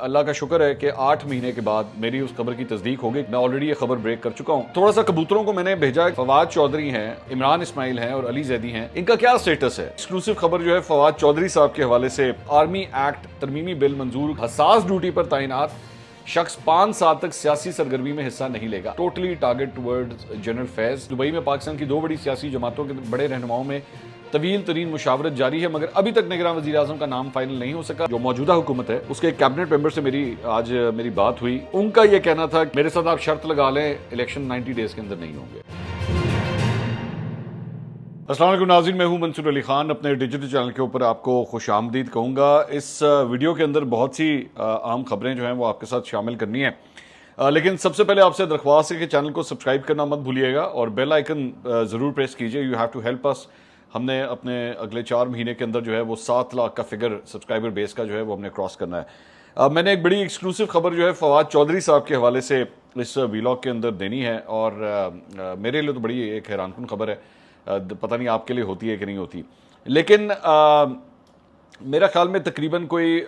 अल्लाह का शुक्र है कि 8 महीने के बाद मेरी उस खबर की तस्दीक हो गई। मैं ऑलरेडी ये खबर ब्रेक कर चुका हूँ। थोड़ा सा कबूतरों को मैंने भेजा। फवाद चौधरी हैं, इमरान इस्माइल हैं और अली जैदी हैं। इनका क्या स्टेटस है? एक्सक्लूसिव खबर जो है फवाद चौधरी साहब के हवाले से, आर्मी एक्ट तरमीमी बिल मंजूर, हसास ड्यूटी पर तैनात शख्स 5 साल तक सियासी सरगर्मी में हिस्सा नहीं लेगा। Totally target towards general Faiz. Dubai में पाकिस्तान की 2 बड़ी सियासी जमातों के बड़े रहनुमाओं में तवील तरीन मुशावरत जारी है, मगर अभी तक निगरान वज़ीर आज़म का नाम फाइनल नहीं हो सका। जो मौजूदा हुकूमत है उसके एक कैबिनेट मेंबर से आज मेरी बात हुई। उनका यह कहना था मेरे साथ आप शर्त लगा लें, इलेक्शन 90 डेज के अंदर नहीं होंगे। अस्सलाम वालेकुम नाज़रीन, मैं हूं मंसूर अली खान। अपने डिजिटल चैनल के ऊपर आपको खुश आमदीद कहूँगा। इस वीडियो के अंदर बहुत सी आम खबरें जो हैं वो आपके साथ शामिल करनी है, लेकिन सबसे पहले आपसे दरख्वास्त है कि चैनल को सब्सक्राइब करना मत भूलिएगा और बेल आइकन ज़रूर प्रेस कीजिए। You have to help us. हमने अपने अगले 4 महीने के अंदर जो है वो 7 लाख का फिगर सब्सक्राइबर बेस का जो है वो हमने क्रॉस करना है। मैंने एक बड़ी एक्सक्लूसिव खबर जो है फवाद चौधरी साहब के हवाले से इस वीलॉग के अंदर देनी है और मेरे लिए तो बड़ी एक हैरानकुन खबर है। पता नहीं आपके लिए होती है कि नहीं होती, लेकिन मेरा ख्याल में तकरीबन कोई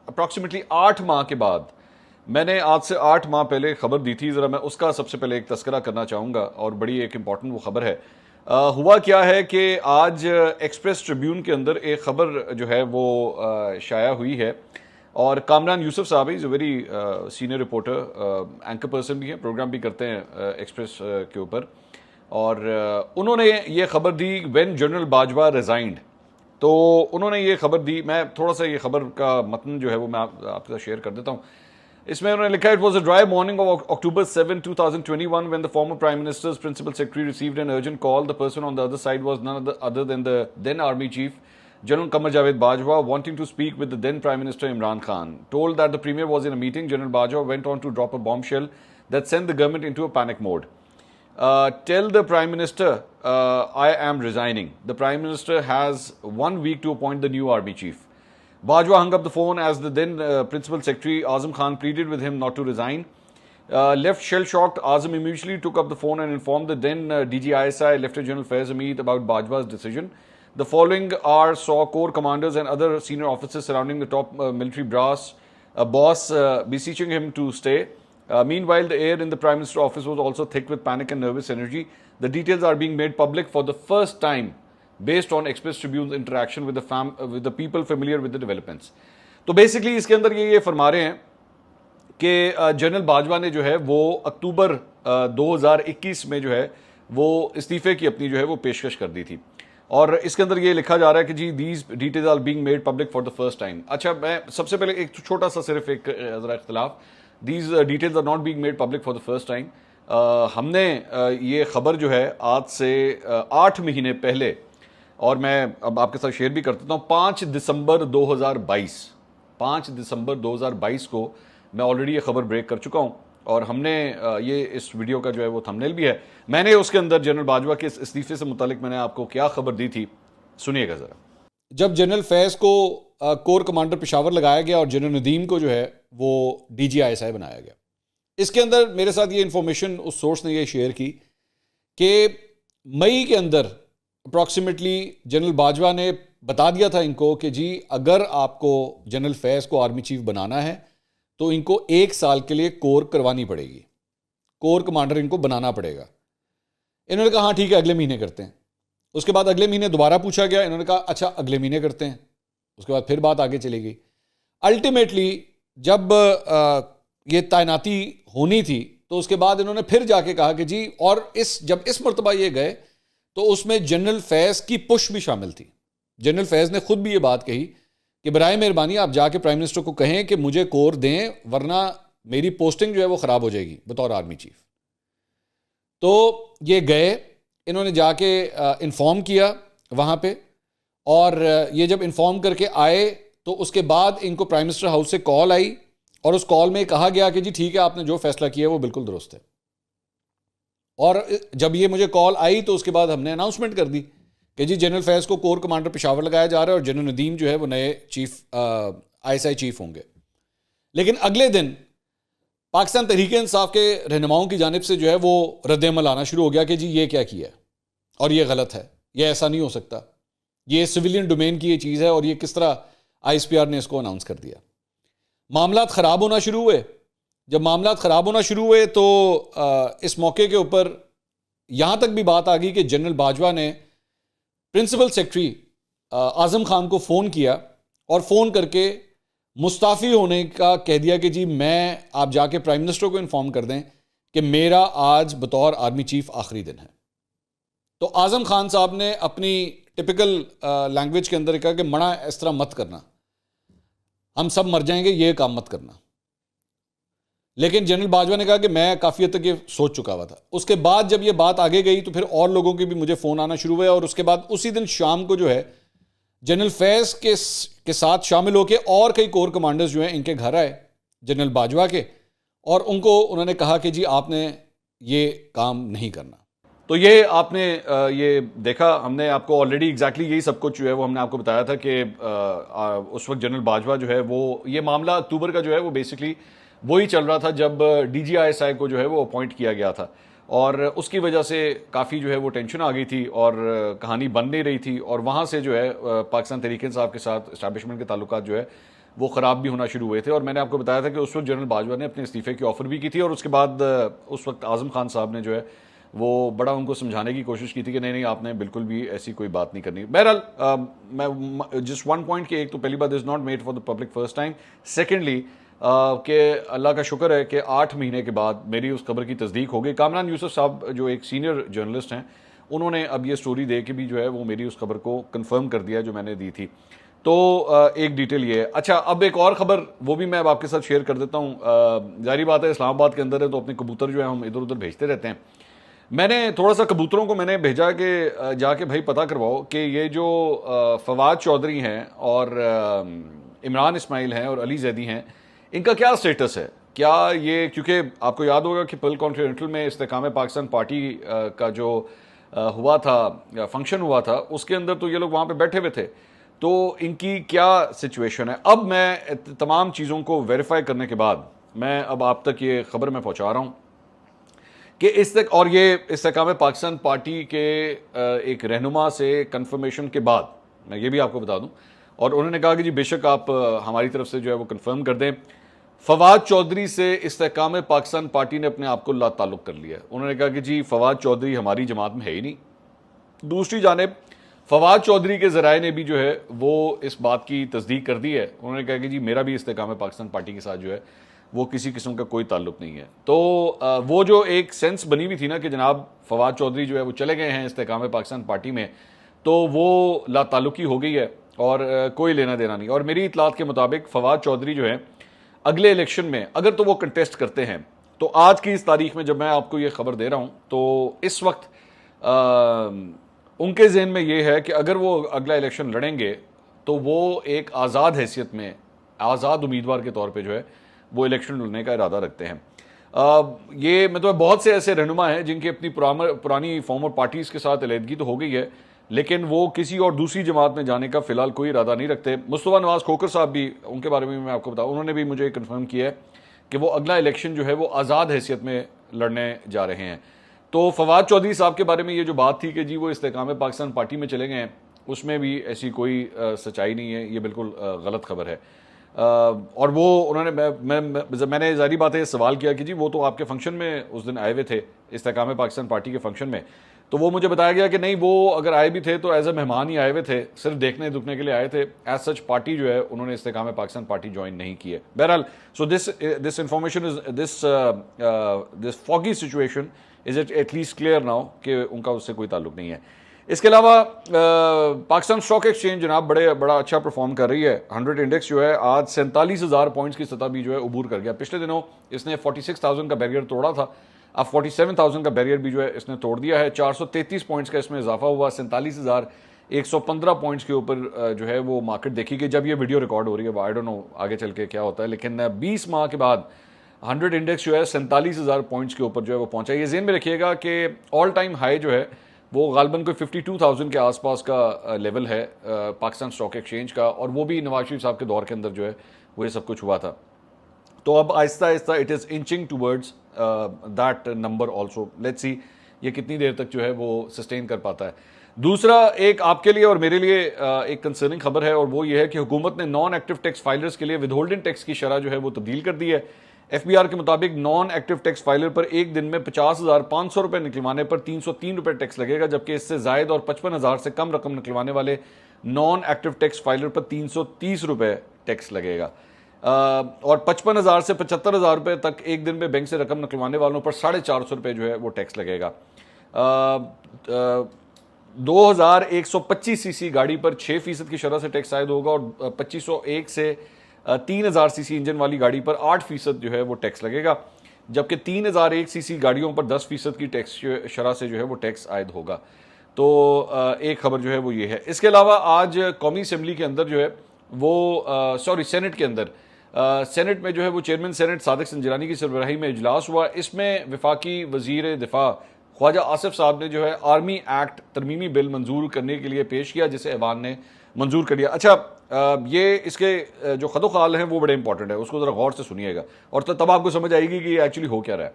अप्रॉक्सीमेटली 8 माह के बाद, मैंने आज से 8 माह पहले खबर दी थी। ज़रा मैं उसका सबसे पहले एक तस्करा करना चाहूँगा और बड़ी एक इम्पॉर्टेंट वो खबर है। हुआ क्या है कि आज एक्सप्रेस ट्रिब्यून के अंदर एक ख़बर जो है वो शाया हुई है और कामरान यूसुफ साहब is a very senior reporter, anchor person भी हैं, प्रोग्राम भी करते हैं एक्सप्रेस के ऊपर, और उन्होंने ये खबर दी व्हेन जनरल बाजवा रिजाइंड। तो उन्होंने ये खबर दी। मैं थोड़ा सा ये खबर का मतन जो है वो मैं आपके साथ शेयर कर देता हूँ। इसमें उन्होंने लिखा है, it was a dry morning of October 7, 2021 when the former Prime Minister's principal secretary received an urgent call. The person on the other side was none other than the then Army Chief, General Qamar Javed Bajwa, wanting to speak with the then Prime Minister Imran Khan. Told that the Premier was in a meeting, General Bajwa went on to drop a bombshell that sent the government into a panic mode. Tell the Prime Minister I am resigning. The Prime Minister has 1 week to appoint the new Army Chief. Bajwa hung up the phone as the then Principal Secretary Azam Khan pleaded with him not to resign. Left shell-shocked, Azam immediately took up the phone and informed the then DG ISI, Lieutenant General Faiz Hamid, about Bajwa's decision. The following hour saw corps commanders and other senior officers surrounding the top military boss beseeching him to stay. Meanwhile, the air in the Prime Minister's office was also thick with panic and nervous energy. The details are being made public for the first time based on Express Tribune's interaction with the people familiar with the developments. तो basically इसके अंदर ये फरमा रहे हैं कि general Bajwa ने जो है वो अक्टूबर 2021 में जो है वो इस्तीफे की अपनी जो है वो पेशकश कर दी थी और इसके अंदर ये लिखा जा रहा है कि जी these details are being made public for the first time. अच्छा, मैं सबसे पहले एक छोटा सा सिर्फ एक ज़रा इख्तिलाफ, these details are not being made public for the first time. हमने ये खबर जो है आज से 8 महीने पहले, और मैं अब आपके साथ शेयर भी कर देता हूँ, 5 दिसंबर 2022 को मैं ऑलरेडी ये खबर ब्रेक कर चुका हूँ और हमने ये इस वीडियो का जो है वो थंबनेल भी है। मैंने उसके अंदर जनरल बाजवा के इस्तीफे से मुतालिक मैंने आपको क्या खबर दी थी, सुनिएगा ज़रा। जब जनरल फैज़ को कोर कमांडर पेशावर लगाया गया और जनरल नदीम को जो है वो DG ISI बनाया गया, इसके अंदर मेरे साथ ये इन्फॉर्मेशन उस सोर्स ने ये शेयर की कि मई के अंदर अप्रॉक्सीमेटली जनरल बाजवा ने बता दिया था इनको कि जी अगर आपको जनरल फैज़ को आर्मी चीफ बनाना है तो इनको 1 साल के लिए कोर करवानी पड़ेगी, कोर कमांडर इनको बनाना पड़ेगा। इन्होंने कहा हाँ ठीक है, अगले महीने करते हैं। उसके बाद अगले महीने दोबारा पूछा गया, इन्होंने कहा अच्छा अगले महीने करते हैं। उसके बाद फिर बात आगे चली गई। अल्टीमेटली जब ये तैनाती होनी थी तो उसके बाद इन्होंने फिर जाके कहा कि जी, और जब इस मरतबा ये गए तो उसमें जनरल फैज़ की पुश भी शामिल थी। जनरल फैज़ ने खुद भी ये बात कही कि बराए मेहरबानी आप जाके प्राइम मिनिस्टर को कहें कि मुझे कोर दें, वरना मेरी पोस्टिंग जो है वो ख़राब हो जाएगी बतौर आर्मी चीफ। तो ये गए, इन्होंने जाके इन्फॉर्म किया वहाँ पे, और ये जब इन्फॉर्म करके आए तो उसके बाद इनको प्राइम मिनिस्टर हाउस से कॉल आई और उस कॉल में कहा गया कि जी ठीक है, आपने जो फैसला किया वो बिल्कुल दुरुस्त है। और जब ये मुझे कॉल आई तो उसके बाद हमने अनाउंसमेंट कर दी कि जी जनरल फैज़ को कोर कमांडर पेशावर लगाया जा रहा है और जनरल नदीम जो है वो नए चीफ ISI चीफ होंगे। लेकिन अगले दिन पाकिस्तान तहरीक इंसाफ के रहनुमाओं की जानिब से जो है वो रद्द-ए-अमल आना शुरू हो गया कि जी ये क्या किया है और ये गलत है, ये ऐसा नहीं हो सकता, ये सिविलियन डोमेन की ये चीज़ है और ये किस तरह ISPR ने इसको अनाउंस कर दिया। मामलात ख़राब होना शुरू हुए। जब मामलात ख़राब होना शुरू हुए तो इस मौके के ऊपर यहाँ तक भी बात आ गई कि जनरल बाजवा ने प्रिंसिपल सेक्रेटरी आज़म खान को फ़ोन किया और फ़ोन करके मुस्ताफ़ी होने का कह दिया कि जी आप जाके प्राइम मिनिस्टर को इन्फॉर्म कर दें कि मेरा आज बतौर आर्मी चीफ आखिरी दिन है। तो आज़म खान साहब ने अपनी टिपिकल लैंग्वेज के अंदर कहा कि मना इस तरह मत करना, हम सब मर जाएंगे, ये काम मत करना। लेकिन जनरल बाजवा ने कहा कि मैं काफ़ी हद तक ये सोच चुका हुआ था। उसके बाद जब ये बात आगे गई तो फिर और लोगों के भी मुझे फ़ोन आना शुरू हुए और उसके बाद उसी दिन शाम को जो है जनरल फैज़ के साथ शामिल होकर और कई कोर कमांडर्स जो हैं इनके घर आए जनरल बाजवा के, और उन्होंने कहा कि जी आपने ये काम नहीं करना। तो ये आपने ये देखा, हमने आपको ऑलरेडी एग्जैक्टली यही सब कुछ जो है वो हमने आपको बताया था कि उस वक्त जनरल बाजवा जो है वो ये मामला अक्टूबर का जो है वो बेसिकली वही चल रहा था जब DGISI को जो है वो अपॉइंट किया गया था, और उसकी वजह से काफ़ी जो है वो टेंशन आ गई थी और कहानी बन नहीं रही थी, और वहाँ से जो है पाकिस्तान तहरीक इंसाफ के साथ इस्टेब्लिशमेंट के ताल्लुकात जो है वो ख़राब भी होना शुरू हुए थे। और मैंने आपको बताया था कि उस वक्त जनरल बाजवा ने अपने इस्तीफ़े की ऑफ़र भी की थी, और उसके बाद उस वक्त आज़म खान साहब ने जो है वो बड़ा उनको समझाने की कोशिश की थी कि नहीं नहीं आपने बिल्कुल भी ऐसी कोई बात नहीं करनी। बहरहाल मैं जस्ट वन पॉइंट कि एक तो पहली बात is not made for the public first time, secondly कि अल्लाह का शुक्र है कि 8 महीने के बाद मेरी उस खबर की तस्दीक हो गई। कामरान यूसुफ साहब जो एक सीनियर जर्नलिस्ट हैं उन्होंने अब ये स्टोरी दे के भी जो है वो मेरी उस खबर को कंफर्म कर दिया जो मैंने दी थी। तो एक डिटेल ये है। अच्छा, अब एक और ख़बर वो भी मैं अब आपके साथ शेयर कर देता हूँ। जारी बात है इस्लामाबाद के अंदर है तो अपने कबूतर जो है हम इधर उधर भेजते रहते हैं। मैंने थोड़ा सा कबूतरों को मैंने भेजा कि जाके भाई पता करवाओ कि ये जो फवाद चौधरी हैं और इमरान इस्माइल हैं और अली जैदी हैं, इनका क्या स्टेटस है। क्या ये, क्योंकि आपको याद होगा कि पर्ल कॉन्टिनेंटल में इस्तेकाम पाकिस्तान पार्टी का जो हुआ था, फंक्शन हुआ था, उसके अंदर तो ये लोग वहाँ पे बैठे हुए थे, तो इनकी क्या सिचुएशन है। अब मैं तमाम चीज़ों को वेरीफाई करने के बाद मैं अब आप तक ये खबर मैं पहुँचा रहा हूँ कि और ये इस्तेकाम पाकिस्तान पार्टी के एक रहनुमा से कंफर्मेशन के बाद मैं ये भी आपको बता दूं, और उन्होंने कहा कि जी बेशक आप हमारी तरफ से जो है वो कंफर्म कर दें, फवाद चौधरी से इस्तेकाम पाकिस्तान पार्टी ने अपने आप को ला ताल्लुक़ कर लिया है। उन्होंने कहा कि जी फवाद चौधरी हमारी जमात में है ही नहीं। दूसरी जानिब फवाद चौधरी के ज़राए ने भी जो है वो इस बात की तस्दीक कर दी है। उन्होंने कहा कि जी मेरा भी इस्तेकाम पाकिस्तान पार्टी के साथ जो है वो किसी किस्म का कोई ताल्लुक नहीं है। तो वो जो एक सेंस बनी हुई थी ना कि जनाब फवाद चौधरी जो है वो चले गए हैं इस्तेकाम पाकिस्तान पार्टी में, तो वो ला ताल्लुकी हो गई है और कोई लेना देना नहीं। और मेरी इतलात के मुताबिक फवाद चौधरी जो है अगले इलेक्शन में अगर तो वो कंटेस्ट करते हैं, तो आज की इस तारीख में जब मैं आपको ये खबर दे रहा हूँ तो इस वक्त उनके जहन में ये है कि अगर वो अगला इलेक्शन लड़ेंगे तो वो एक आज़ाद हैसियत में, आज़ाद उम्मीदवार के तौर पर जो है वो इलेक्शन लड़ने का इरादा रखते हैं। ये मतलब बहुत से ऐसे रहनुमा हैं जिनकी अपनी पुरानी फॉर्मर पार्टीज़ के साथ अलहदगी तो हो गई है, लेकिन वो किसी और दूसरी जमात में जाने का फ़िलहाल कोई इरादा नहीं रखते। मुस्तफ़ा नवाज़ खोखर साहब भी, उनके बारे में मैं आपको बताऊँ, उन्होंने भी मुझे कन्फर्म किया है कि वो अगला इलेक्शन जो है वो आज़ाद हैसियत में लड़ने जा रहे हैं। तो फवाद चौधरी साहब के बारे में ये जो बात थी कि जी वो इस्तेकाम पाकिस्तान पार्टी में चले गए हैं, उसमें भी ऐसी कोई सच्चाई नहीं है, ये बिल्कुल गलत खबर है। और वो उन्होंने मैंने ज़ाहिर बात है सवाल किया कि जी वो तो आपके फंक्शन में उस दिन आए हुए थे इस्तेकाम पाकिस्तान पार्टी के फंक्शन में, तो वो मुझे बताया गया कि नहीं वो अगर आए भी थे तो एज ए मेहमान ही आए हुए थे, सिर्फ देखने दुखने के लिए आए थे। एज सच पार्टी जो है उन्होंने इस्तेकाम पाकिस्तान पार्टी ज्वाइन नहीं की है। बहरहाल so this information is this foggy situation is it at least clear now कि उनका उससे कोई ताल्लुक नहीं है। इसके अलावा पाकिस्तान स्टॉक एक्सचेंज जनाब बड़ा अच्छा परफॉर्म कर रही है। 100 इंडेक्स जो है आज 47,000 पॉइंट्स की सतह भी जो है उबूर कर गया। पिछले दिनों इसने 46,000 का बैरियर तोड़ा था, अब 47,000 का बैरियर भी जो है इसने तोड़ दिया है। 433 पॉइंट्स का इसमें इजाफा हुआ, 47,115 पॉइंट्स के ऊपर जो है वो मार्केट देखी गई जब ये वीडियो रिकॉर्ड हो रही है। आई डोंट नो आगे चल के क्या होता है, लेकिन 20 माह के बाद 100 इंडेक्स जो है 47,000 पॉइंट्स के ऊपर जो है वो पहुंचा। ये ज़हन में रखिएगा कि ऑल टाइम हाई जो है वो गालबन कोई 52,000 के आसपास का लेवल है पाकिस्तान स्टॉक एक्सचेंज का, और वो भी नवाज शरीफ साहब के दौर के अंदर जो है वो ये सब कुछ हुआ था। तो अब Aahista Aahista it is inching towards that number also. Let's see ये कितनी देर तक जो है वो सस्टेन कर पाता है। दूसरा एक आपके लिए और मेरे लिए एक कंसर्निंग खबर है, और वो ये है कि हुकूमत ने नॉन एक्टिव टैक्स फाइलर्स के लिए विदहोल्डिंग टैक्स की शरह जो है वो तब्दील कर दी है। एफबीआर के मुताबिक नॉन एक्टिव टैक्स फाइलर पर एक दिन में 50,500 रुपए निकलवाने पर 303 रुपए टैक्स लगेगा, जबकि इससे जायद और 55,000 से कम रकम निकलवाने वाले नॉन एक्टिव टैक्स फाइलर पर 330 रुपए टैक्स लगेगा। और 55,000 से 75,000 रुपए तक एक दिन में बैंक से रकम निकलवाने वालों पर 450 रुपए जो है वो टैक्स लगेगा। 2125 सीसी गाड़ी पर 6% की शरह से टैक्स आयद होगा, और 2501 से 3000 सीसी इंजन वाली गाड़ी पर 8% जो है वो टैक्स लगेगा, जबकि 3001 सीसी गाड़ियों पर 10% की टैक्स शरह से जो है वो टैक्स आयद होगा। तो एक खबर जो है वो ये है। इसके अलावा आज कौमी असम्बली के अंदर जो है वो सेनेट के अंदर सेनेट में जो है वो चेयरमैन सेनेट सादिक संजरानी की सरबराही में इजलास हुआ। इसमें वफाकी वजीर दिफा ख्वाजा आसिफ साहब ने जो है आर्मी एक्ट तरमीमी बिल मंजूर करने के लिए पेश किया, जिसे ऐवान ने मंजूर कर लिया। अच्छा, ये इसके जो खदोखाल हैं वो बड़े इंपॉर्टेंट है, उसको ज़रा गौर से सुनिएगा और तब आपको समझ आएगी कि ये एक्चुअली हो क्या रहा है।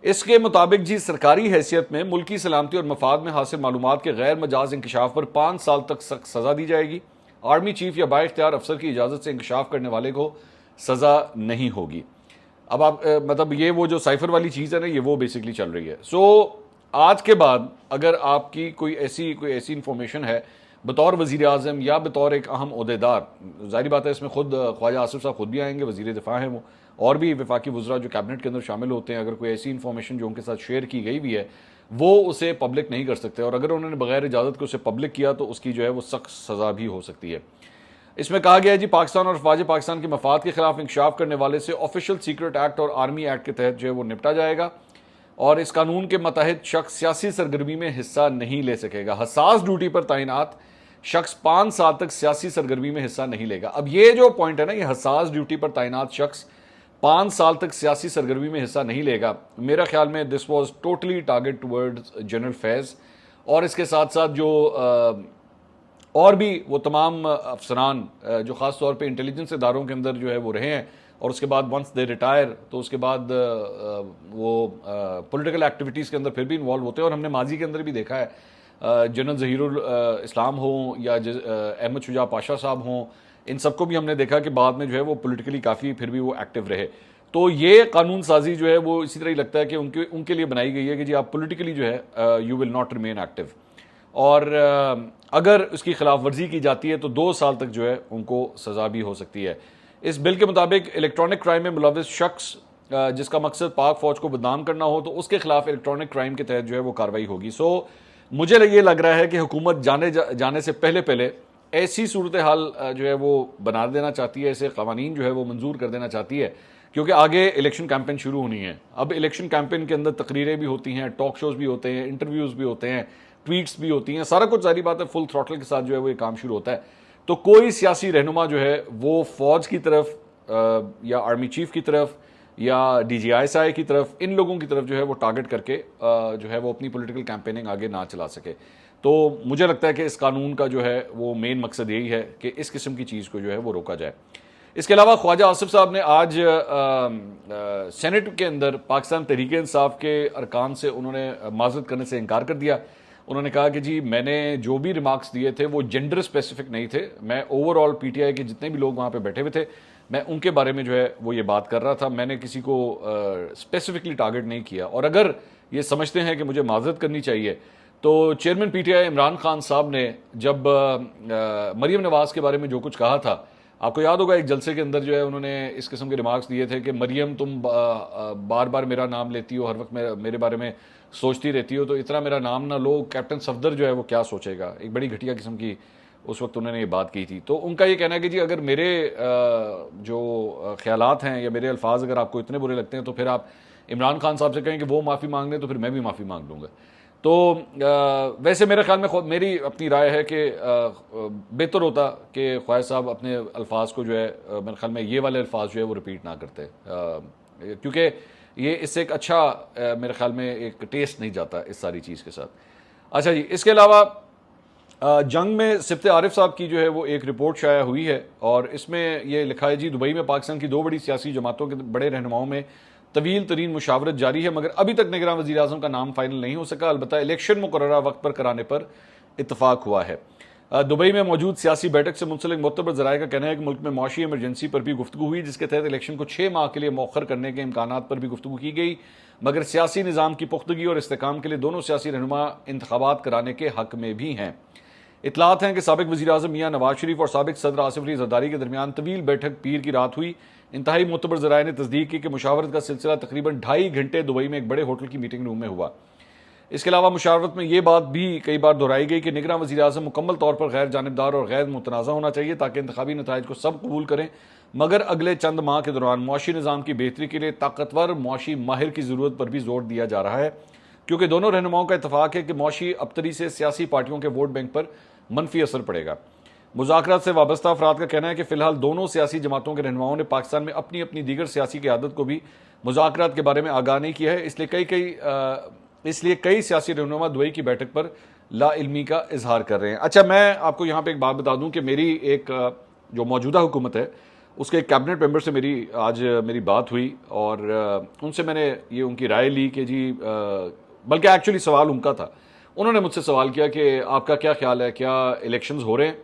इसके मुताबिक जी सरकारी हैसियत में मुल्की सलामती और मफाद में हासिल मालूमात के गैर मजाज इंकशाफ पर 5 साल तक सख्त सजा दी जाएगी। आर्मी चीफ या बाइख्तियार अफसर की इजाज़त से इंकशाफ करने वाले को सजा नहीं होगी। अब आप मतलब ये वो जो साइफर वाली चीज़ है ना, ये वो बेसिकली चल रही है। सो आज के बाद अगर आपकी कोई ऐसी इंफॉर्मेशन है बतौर वज़ीर आज़म या बतौर एक अहम ओहदेदार, जाहिर बात है इसमें खुद ख्वाजा आसिफ साहब खुद भी आएंगे, वज़ीर दिफा हैं वो, और भी वफाकी वज़रा जो कैबिनेट के अंदर शामिल होते हैं, अगर कोई ऐसी इंफॉर्मेशन जो उनके साथ शेयर की गई भी है वो उसे पब्लिक नहीं कर सकते, और अगर उन्होंने बगैर इजाज़त के उसे पब्लिक किया तो उसकी जो है वो सख्त सज़ा भी हो सकती है। इसमें कहा गया है जी पाकिस्तान और अफवाज पाकिस्तान के मफाद के खिलाफ इंकशाफ करने वाले से ऑफिशियल सीक्रेट एक्ट और आर्मी एक्ट के तहत जो है वो निपटा जाएगा, और इस कानून के मतहत शख्स सियासी सरगर्मी में हिस्सा नहीं ले सकेगा। हसास ड्यूटी पर तैनात शख्स 5 साल तक सियासी सरगर्मी में हिस्सा नहीं लेगा। अब ये जो पॉइंट है ना, ये हसास ड्यूटी पर तैनात शख्स 5 साल तक सियासी सरगर्मी में हिस्सा नहीं लेगा, मेरा ख्याल में this was totally target towards general Faiz, और इसके साथ साथ जो और भी वो तमाम अफसरान जो ख़ास तौर पे इंटेलिजेंस इदारों के अंदर जो है वो रहे हैं, और उसके बाद वंस दे रिटायर तो उसके बाद वो पॉलिटिकल एक्टिविटीज़ के अंदर फिर भी इन्वॉल्व होते हैं। और हमने माजी के अंदर भी देखा है, जनरल ज़हीरुल इस्लाम हो या अहमद शुजा पाशा साहब हों, इन सबको भी हमने देखा कि बाद में जो है वो पॉलिटिकली काफ़ी फिर भी वो एक्टिव रहे। तो ये कानून साजी जो है वो इसी तरह ही लगता है कि उनके लिए बनाई गई है कि जी आप पॉलिटिकली जो है you will not remain active, और अगर उसकी खिलाफ वर्जी की जाती है तो 2 साल तक जो है उनको सज़ा भी हो सकती है। इस बिल के मुताबिक इलेक्ट्रॉनिक क्राइम में मुलविस शख्स जिसका मकसद पाक फौज को बदनाम करना हो तो उसके खिलाफ इलेक्ट्रॉनिक क्राइम के तहत जो है वो कार्रवाई होगी। सो मुझे ये लग रहा है कि हुकूमत जाने से पहले ऐसी सूरत हाल जो है वो बना देना चाहती है, ऐसे कवानीन जो है वो मंजूर कर देना चाहती है, क्योंकि आगे इलेक्शन कैंपेन शुरू होनी है। अब इलेक्शन कैंपेन के अंदर तकरीरें भी होती हैं, टॉक शोज भी होते हैं, इंटरव्यूज़ भी होते हैं, ट्वीट्स भी होती हैं, सारा कुछ जारी बात है फुल थ्रॉटल के साथ जो है वो ये काम शुरू होता है। तो कोई सियासी रहनुमा जो है वो फौज की तरफ या आर्मी चीफ की तरफ या DGISI की तरफ, इन लोगों की तरफ जो है वो टारगेट करके जो है वो अपनी पॉलिटिकल कैंपेनिंग आगे ना चला सके। तो मुझे लगता है कि इस कानून का जो है वो मेन मकसद यही है कि इस किस्म की चीज़ को जो है वो रोका जाए। इसके अलावा ख्वाजा आसिफ साहब ने आज सेनेट के अंदर पाकिस्तान तहरीक इंसाफ के अरकान से उन्होंने माजरत करने से इनकार कर दिया। उन्होंने कहा कि जी मैंने जो भी रिमार्क्स दिए थे वो जेंडर स्पेसिफिक नहीं थे, मैं ओवरऑल PTI के जितने भी लोग वहाँ पे बैठे हुए थे मैं उनके बारे में जो है वो ये बात कर रहा था, मैंने किसी को स्पेसिफिकली टारगेट नहीं किया। और अगर ये समझते हैं कि मुझे माजरत करनी चाहिए तो चेयरमैन PTI इमरान खान साहब ने जब मरीम नवाज़ के बारे में जो कुछ कहा था, आपको याद होगा एक जलसे के अंदर जो है उन्होंने इस किस्म के रिमार्क्स दिए थे कि मरियम तुम बार बार मेरा नाम लेती हो, हर वक्त मेरे बारे में सोचती रहती हो, तो इतना मेरा नाम ना लो, कैप्टन सफदर जो है वो क्या सोचेगा। एक बड़ी घटिया किस्म की उस वक्त उन्होंने ये बात की थी। तो उनका ये कहना है कि जी अगर मेरे जो ख्यालात हैं या मेरे अल्फाज अगर आपको इतने बुरे लगते हैं तो फिर आप इमरान खान साहब से कहें कि वो माफ़ी मांग लें तो फिर मैं भी माफ़ी मांग लूँगा। तो वैसे मेरे ख्याल में मेरी अपनी राय है कि बेहतर होता कि ख्वाजा साहब अपने अल्फाज को जो है मेरे ख्याल में ये वाले अल्फाज जो है वो रिपीट ना करते, क्योंकि ये इससे एक अच्छा मेरे ख्याल में एक टेस्ट नहीं जाता इस सारी चीज़ के साथ। अच्छा जी, इसके अलावा जंग में सिफ्त आरिफ साहब की जो है वो एक रिपोर्ट शाया हुई है, और इसमें यह लिखा है जी दुबई में पाकिस्तान की 2 बड़ी सियासी जमातों के बड़े रहनुमाओं में तवील तरीन मुशावरत जारी है, मगर अभी तक निगरान वज़ीर आज़म का नाम फाइनल नहीं हो सका। अलबत्ता इलेक्शन मुकर्ररा वक्त पर कराने पर इत्तफाक हुआ है। दुबई में मौजूद सियासी बैठक से मुंसलिक मुतबर ज़राए का कहना है कि मुल्क में मौशी इमरजेंसी पर भी गुफ्तगू हुई, जिसके तहत इलेक्शन को 6 माह के लिए मौखर करने के इम्कानात पर भी गुफ्तगू की गई, मगर सियासी निज़ाम की पुख्तगी और इस्तेकाम के लिए दोनों सियासी रहनुमा इंतखाबात कराने के हक में भी हैं। इतलात हैं कि साबिक वज़ीर-ए-आज़म मियां नवाज शरीफ और साबिक सदर आसिफ अली ज़रदारी के दरमियान तवील बैठक पीर की रात हुई। इंतहाई मुतबर ज़राए ने तस्दीक की कि मुशावरत का सिलसिला तकरीबन 2.5 घंटे दुबई में एक बड़े होटल की मीटिंग रूम में हुआ। इसके अलावा मुशावरत में यह बात भी कई बार दोहराई गई कि निगरान वज़ीर-ए-आज़म मुकम्मल तौर पर गैर जानिबदार और गैर मुतनाज़ा होना चाहिए ताकि इंतखाबी नताइज को सब कबूल करें, मगर अगले चंद माह के दौरान मुआशी निज़ाम की बेहतरी के लिए ताकतवर मुआशी माहिर की ज़रूरत पर भी जोर दिया जा रहा है, क्योंकि दोनों रहनुमाओं का इतफाक है कि मुआशी अबतरी से सियासी पार्टियों के वोट बैंक पर मनफी असर पड़ेगा। मुज़ाकरात से वाबस्ता अफराद का कहना है कि फ़िलहाल दोनों सियासी जमातों के रहनुमाओं ने पाकिस्तान में अपनी अपनी दीगर सियासी क़यादत को भी मुज़ाकरात के बारे में आगाह नहीं किया है, इसलिए कई सियासी रहनुमा दुबई की बैठक पर लाइल्मी का इजहार कर रहे हैं। अच्छा, मैं आपको यहाँ पे एक बात बता दूं कि मेरी एक जो मौजूदा हुकूमत है उसके एक कैबिनेट मेंबर से मेरी बात हुई और उनसे मैंने ये उनकी राय ली कि जी बल्कि एक्चुअली सवाल उनका था। उन्होंने मुझसे सवाल किया कि आपका क्या ख्याल है, क्या इलेक्शंस हो रहे हैं?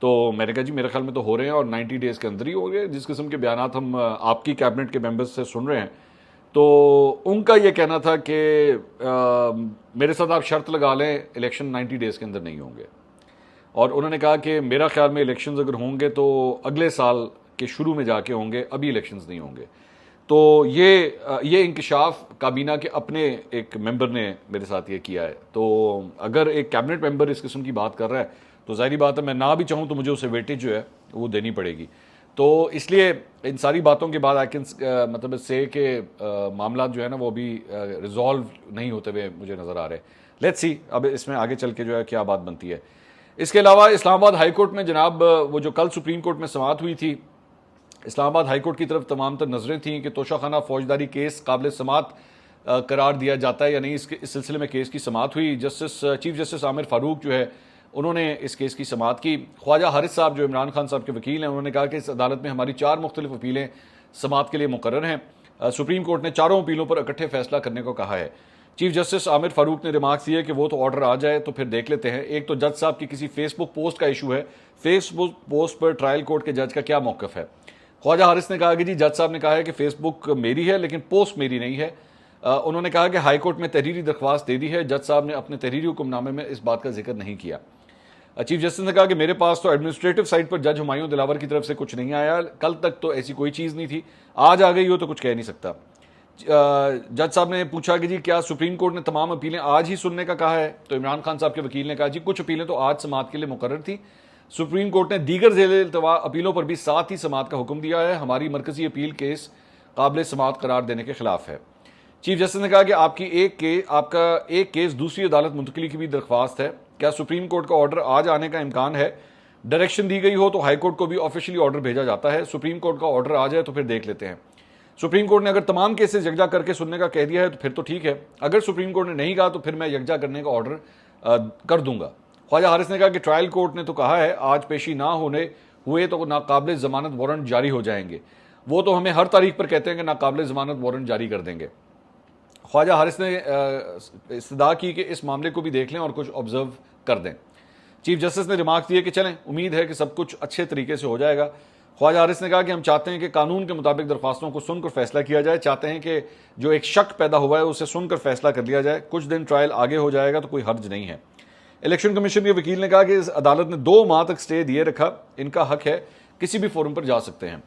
तो मैंने कहा जी मेरे ख्याल में तो हो रहे हैं और 90 डेज़ के अंदर ही हो गए। जिस किस्म के बयानात हम आपकी कैबिनेट के मेंबर्स से सुन रहे हैं, तो उनका ये कहना था कि मेरे साथ आप शर्त लगा लें इलेक्शन 90 डेज़ के अंदर नहीं होंगे, और उन्होंने कहा कि मेरा ख्याल में इलेक्शंस अगर होंगे तो अगले साल के शुरू में जाके होंगे, अभी इलेक्शंस नहीं होंगे। तो ये इंकशाफ काबीना के अपने एक मेंबर ने मेरे साथ ये किया है। तो अगर एक कैबिनेट मेंबर इस किस्म की बात कर रहा है तो ज़ाहिर बात है मैं ना भी चाहूँ तो मुझे उसे वेटेज जो है वो देनी पड़ेगी। तो इसलिए इन सारी बातों के बाद आई कैन मतलब से कि मामला जो है ना वो अभी रिजॉल्व नहीं होते हुए मुझे नज़र आ रहे हैं। लेट्स सी अब इसमें आगे चल के जो है क्या बात बनती है। इसके अलावा इस्लामाबाद हाई कोर्ट में जनाब वो जो कल सुप्रीम कोर्ट में समाअत हुई थी, इस्लामाबाद हाई कोर्ट की तरफ तमाम तर नज़रें थीं कि तोशाखाना फौजदारी केस काबिल समाअत करार दिया जाता है या नहीं। इस सिलसिले में केस की समाअत हुई। चीफ जस्टिस आमिर फारूक जो है उन्होंने इस केस की समाअत की। ख्वाजा हारिस साहब जो इमरान खान साहब के वकील हैं, उन्होंने कहा कि इस अदालत में हमारी 4 मुख्तलिफ अपीलें समाअत के लिए मुकर्रर हैं। सुप्रीम कोर्ट ने चारों अपीलों पर इकट्ठे फैसला करने को कहा है। चीफ जस्टिस आमिर फारूक ने रिमार्क्स दिए कि वो तो ऑर्डर आ जाए तो फिर देख लेते हैं। एक तो जज साहब की किसी फेसबुक पोस्ट का इशू है, फेसबुक पोस्ट पर ट्रायल कोर्ट के जज का क्या मौक़िफ़ है। ख्वाजा हारिस ने कहा कि जी जज साहब ने कहा है कि फेसबुक मेरी है लेकिन पोस्ट मेरी नहीं है। उन्होंने कहा कि हाई कोर्ट में तहरीरी दरख्वास्त दे दी है, जज साहब ने अपने तहरीरी हुक्मनामे में इस बात का जिक्र नहीं किया। चीफ जस्टिस ने कहा कि मेरे पास तो एडमिनिस्ट्रेटिव साइड पर जज हुमायूं दिलावर की तरफ से कुछ नहीं आया, कल तक तो ऐसी कोई चीज़ नहीं थी, आज आ गई हो तो कुछ कह नहीं सकता। जज साहब ने पूछा कि जी क्या सुप्रीम कोर्ट ने तमाम अपीलें आज ही सुनने का कहा है, तो इमरान खान साहब के वकील ने कहा जी कुछ अपीलें तो आज समाअत के लिए मुकर्रर थी। सुप्रीम कोर्ट ने दीगर ज़ेर-ए-इल्तवा अपीलों पर भी साथ ही समाअत का हुक्म दिया है। हमारी मरकजी अपील केस काबिल समाअत करार देने के खिलाफ है। चीफ जस्टिस ने कहा कि आपका एक केस दूसरी अदालत मुंतकिली की भी दरख्वास्त है। क्या सुप्रीम कोर्ट का ऑर्डर आज आने का इम्कान है? डायरेक्शन दी गई हो तो हाई कोर्ट को भी ऑफिशियली ऑर्डर भेजा जाता है। सुप्रीम कोर्ट का ऑर्डर आ जाए तो फिर देख लेते हैं। सुप्रीम कोर्ट ने अगर तमाम केसेस यकजा करके सुनने का कह दिया है तो फिर तो ठीक है, अगर सुप्रीम कोर्ट ने नहीं कहा तो फिर मैं यकजा करने का ऑर्डर कर दूंगा। ख्वाजा हारिस ने कहा कि ट्रायल कोर्ट ने तो कहा है आज पेशी ना होने हुए तो नाकाबिल जमानत वारंट जारी हो जाएंगे। वो तो हमें हर तारीख पर कहते हैं कि नाकाबिल जमानत वारंट जारी कर देंगे। ख्वाजा हारिस ने इस्तदा की कि इस मामले को भी देख लें और कुछ ऑब्जर्व कर दें। चीफ जस्टिस ने रिमार्क दिए कि चलें, उम्मीद है कि सब कुछ अच्छे तरीके से हो जाएगा। ख्वाजा हारिस ने कहा कि हम चाहते हैं कि कानून के मुताबिक दरख्वास्तों को सुनकर फैसला किया जाए, चाहते हैं कि जो एक शक पैदा हुआ है उसे सुनकर फैसला कर लिया जाए। कुछ दिन ट्रायल आगे हो जाएगा तो कोई हर्ज नहीं है। इलेक्शन कमीशन के वकील ने कहा कि इस अदालत ने 2 माह तक स्टे दिए रखा, इनका हक है, किसी भी फोरम पर जा सकते हैं।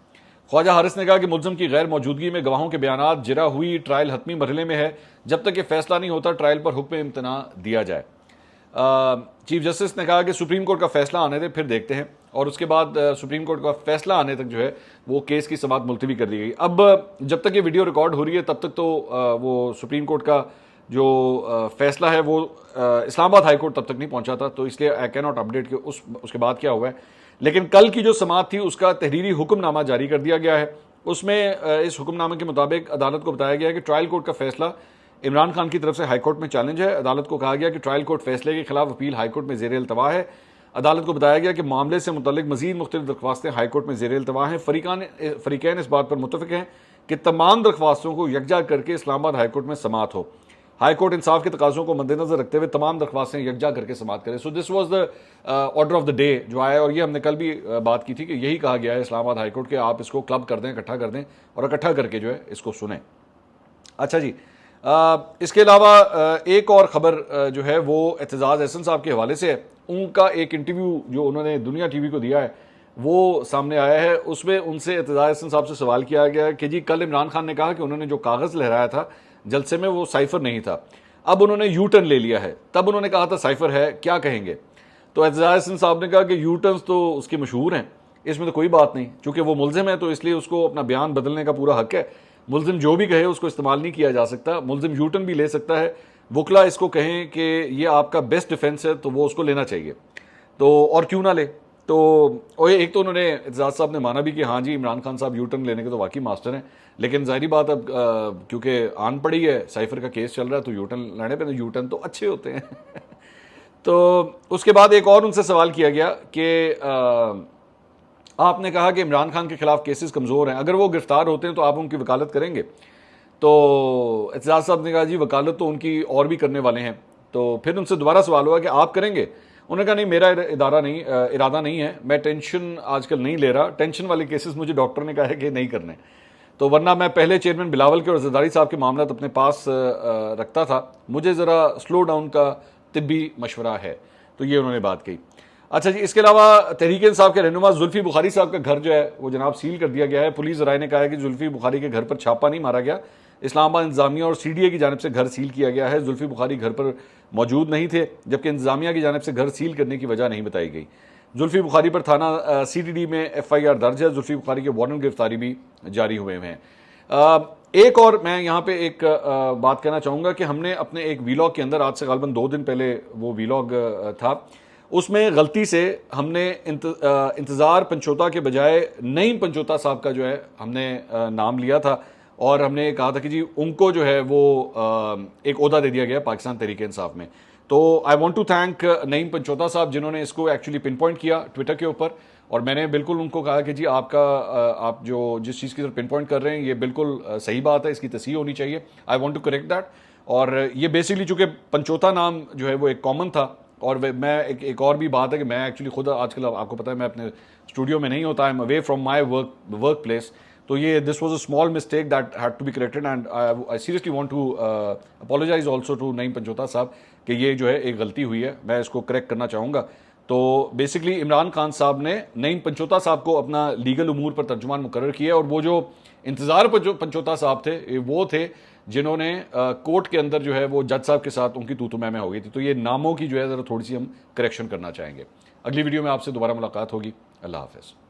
ख्वाजा हारिस ने कहा कि मुल्ज़िम की गैर मौजूदगी में गवाहों के बयानात जिरा हुई, ट्रायल हतमी मरहले में है, जब तक ये फैसला नहीं होता ट्रायल पर हुक्म इम्तना दिया जाए। चीफ जस्टिस ने कहा कि सुप्रीम कोर्ट का फैसला आने दे फिर देखते हैं, और उसके बाद सुप्रीम कोर्ट का फैसला आने तक जो है वो केस की समाअत मुलतवी कर दी गई। अब जब तक ये वीडियो रिकॉर्ड हो रही है तब तक तो वो सुप्रीम कोर्ट का जो फैसला है वो इस्लामाबाद हाई कोर्ट तब तक नहीं पहुंचा था, तो इसलिए आई कैन नॉट अपडेट कि उसके बाद क्या हुआ है। लेकिन कल की जो समाअत थी उसका तहरीरी हुक्मनामा जारी कर दिया गया है। उसमें इस हुक्मनामे के मुताबिक अदालत को बताया गया है कि ट्रायल कोर्ट का फैसला इमरान खान की तरफ से हाई कोर्ट में चैलेंज है। अदालत को कहा गया कि ट्रायल कोर्ट फैसले के खिलाफ अपील हाई कोर्ट में ज़ेर-ए-इल्तवा है। अदालत को बताया गया कि मामले से मुतल्लिक मजीद मुख्तलिफ दरख्वास्तें हाई कोर्ट में ज़ेर-ए-इल्तवा हैं। फ़रीक़ैन इस बात पर मुत्तफ़िक़ हैं कि तमाम दरख्वास्तों को यकजा करके इस्लामाबाद हाई कोर्ट में समाअत हो। हाई कोर्ट इंसाफ के तकाज़ों को मद्देनजर रखते हुए तमाम दरख्वास्तें यकजा करके समाअत करे। So this was the order of the day जो आया, और ये हमने कल भी बात की थी कि यही कहा गया है इस्लामाबाद हाई कोर्ट के, आप इसको क्लब कर दें, इकट्ठा कर दें और इकट्ठा करके जो है इसको सुने। अच्छा जी, इसके अलावा एक और ख़बर जो है वो एतजाज़ एहसन साहब के हवाले से है। उनका एक इंटरव्यू जो उन्होंने दुनिया टीवी को दिया है वो सामने आया है। उसमें उनसे एतजाज़ एहसन साहब से सवाल किया गया कि जी कल इमरान खान ने कहा कि उन्होंने जो कागज़ लहराया था जलसे में वो साइफर नहीं था, अब उन्होंने यू टर्न ले लिया है, तब उन्होंने कहा था साइफर है, क्या कहेंगे? तो एतजाज़ एहसन साहब ने कहा कि यू टर्न्स तो उसके मशहूर हैं, इसमें तो कोई बात नहीं, चूंकि वो मुलजिम है तो इसलिए उसको अपना बयान बदलने का पूरा हक है। मुलजिम जो भी कहे उसको इस्तेमाल नहीं किया जा सकता, मुलजिम यू टर्न भी ले सकता है। वकला इसको कहें कि ये आपका बेस्ट डिफेंस है तो वो उसको लेना चाहिए, तो और क्यों ना ले। तो और एक तो उन्होंने एतजाज़ साहब ने माना भी कि हाँ जी इमरान खान साहब यू टर्न लेने के तो वाकई मास्टर हैं, लेकिन जाहिर बात अब क्योंकि आन पड़ी है, साइफर का केस चल रहा है, तो यू टर्न लेने पे तो यू टर्न तो अच्छे होते हैं तो उसके बाद एक और उनसे सवाल किया गया कि आपने कहा कि इमरान खान के खिलाफ केसेस कमज़ोर हैं, अगर वो गिरफ्तार होते हैं तो आप उनकी वकालत करेंगे? तो एतजाज़ साहब ने कहा जी वकालत तो उनकी और भी करने वाले हैं। तो फिर उनसे दोबारा सवाल हुआ कि आप करेंगे? उन्होंने कहा नहीं, मेरा इरादा नहीं है, मैं टेंशन आजकल नहीं ले रहा, टेंशन वाले केसेस मुझे डॉक्टर ने कहा है कि नहीं करने, तो वरना मैं पहले चेयरमैन बिलावल के और जरदारी साहब के मामला अपने पास रखता था, मुझे ज़रा स्लो डाउन का तिब्बी मशवरा है। तो ये उन्होंने बात कही। अच्छा जी, इसके अलावा तहरीक इंसाफ के रहनुमा जुल्फी बुखारी साहब का घर जो है वो जनाब सील कर दिया गया है। पुलिस ज़राए ने कहा है कि जुल्फी बुखारी के घर पर छापा नहीं मारा गया, इस्लामाबाद इंतजामिया और CDA की जानिब से घर सील किया गया है। जुल्फी बुखारी घर पर मौजूद नहीं थे, जबकि इंतजामिया की जानिब से घर सील करने की वजह नहीं बताई गई। जुल्फी बुखारी पर थाना CDD में FIR दर्ज है। जुल्फी बुखारी के वारंट गिरफ्तारी भी जारी हुए हैं। एक और मैं यहाँ पे एक बात कहना चाहूँगा कि हमने अपने एक वीलॉग के अंदर, आज से गालबन 2 दिन पहले वो वीलॉग था, उसमें गलती से हमने इंतज़ार पंचोता के बजाय नईम पंचोता साहब का जो है हमने नाम लिया था, और हमने कहा था कि जी उनको जो है वो एक ओहदा दे दिया गया पाकिस्तान तहरीक इंसाफ में। तो I want to thank Naeem Panchota साहब जिन्होंने इसको एक्चुअली पिन पॉइंट किया ट्विटर के ऊपर, और मैंने बिल्कुल उनको कहा कि जी आपका आप जो जिस चीज़ की तरफ पिन पॉइंट कर रहे हैं ये बिल्कुल सही बात है, इसकी तस्हीह होनी चाहिए, I want to correct that. और ये बेसिकली चूँकि पंचोता नाम जो है वो एक कॉमन था, और मैं एक और भी बात है कि मैं एक्चुअली खुद आजकल आपको पता है मैं अपने स्टूडियो में नहीं होता, I am away from my workplace, तो ये this was a small mistake that had to be corrected, and I seriously want to apologise also to Naeem Panchota साहब कि ये जो है एक गलती हुई है, मैं इसको करेक्ट करना चाहूँगा। तो बेसिकली इमरान खान साहब ने नईम पंचोता साहब को अपना लीगल उमूर पर तर्जुमान मुकर्रर किया, और वो जो इंतज़ार पर जो पंचोता साहब थे वो थे जिन्होंने कोर्ट के अंदर जो है वो जज साहब के साथ उनकी तू मैं हो गई थी। तो ये नामों की जो है ज़रा थोड़ी सी हम करेक्शन करना चाहेंगे। अगली वीडियो में आपसे दोबारा मुलाकात होगी। अल्लाह हाफ़िज़।